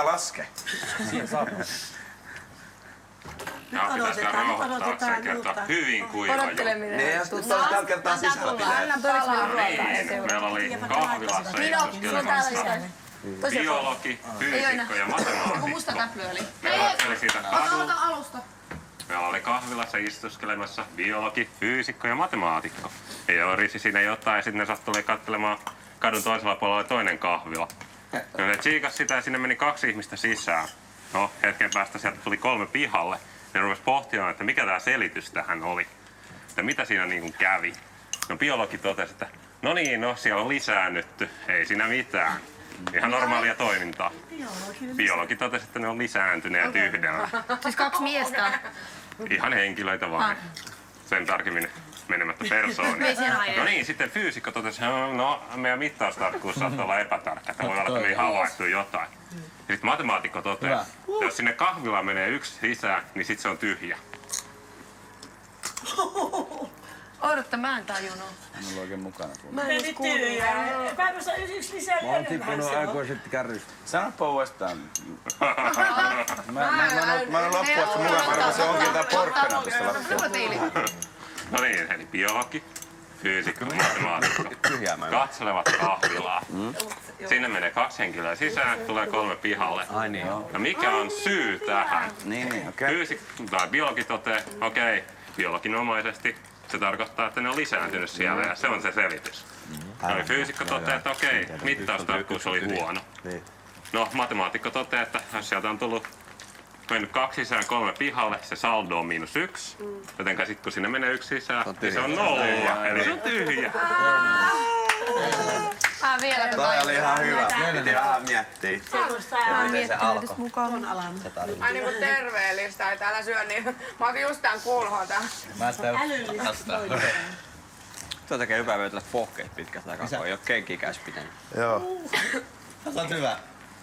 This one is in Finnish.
Laske. Siinä saa. Ja pitäisikö rauhoittaakseen kertoa hyvin kuiva juttu. Odotteleminen. Niin, jos nyt olisi tällä kertaa sisällä pitää. Niin, meillä oli kahvilassa istuskelemassa biologi, fyysikko ja matemaatikko. Joku musta täplö oli. Me otteli siitä kadulta. Alusta. Meillä oli kahvilassa istuskelemassa biologi, fyysikko ja matemaatikko. Ja jorisi siinä jotain ja sitten ne sattui katselemaan kadun toisella puolella toinen kahvila. No ne tsiikas sitä ja sinne meni 2 ihmistä sisään. No hetken päästä sieltä tuli 3 pihalle. Ne rupesi pohtimaan, että mikä tämä selitys tähän oli. Että mitä siinä niin kuin kävi. No biologi totesi, että no niin, no siellä on lisäännytty. Ei siinä mitään. Ihan normaalia toimintaa. Biologi totesi, että ne on lisääntyneet yhdellä. Siis 2 miestä. Ihan henkilöitä vaan. Sen tarkemmin menemättä persooniin. No niin, sitten fyysikko totesi, no meidän mittaustarkkuus saattaa olla epätarkka, että voi olla, että me ei havaittu jotain. Ja sitten matemaatikko totesi, että jos sinne kahvilaan menee 1 sisään, niin sitten se on tyhjä. Odotta, mä en tajunnut. Mä en ole oikein mukana. Mä en nyt tyhjää. Päivässä yksi lisää Mä oon tippunut aikoja sitten kärrystä. Sanoppa uudestaan. Mä en loppuassa mukana, koska se onkin tää porkkana tästä loppuun. No niin, eli biologi, fyysikko, matemaatikko katselevat kahvilaa. Sinne menee 2 henkilöä sisään, tulee 3 pihalle. Ai niin. No mikä on syy tähän? Niin, okei. Biologi toteaa, okei, biologinomaisesti se tarkoittaa, että ne on lisääntynyt siellä ja se on se selitys. No fyysikko toteaa, että okei, mittaustarkkuus oli huono. No matemaatikko toteaa, että jos sieltä on mennyt 2 sisään 3 pihalle, se saldo on -1. Jotenka sit kun sinne menee 1 sisään, niin se on 0, eli se on tyhjä. Vielä Toi oli ihan hyvä. Piti vähän miettiä. Miten se alkoi. Ai niinku terveellistä, ei täällä syö niin. Mä otin just tän kulhota. Tuo tekee hyvää vyötellä pohkeet pitkältä aikaa, kun ei oo kenkiä käs pitänyt. Joo. Sä oot hyvä.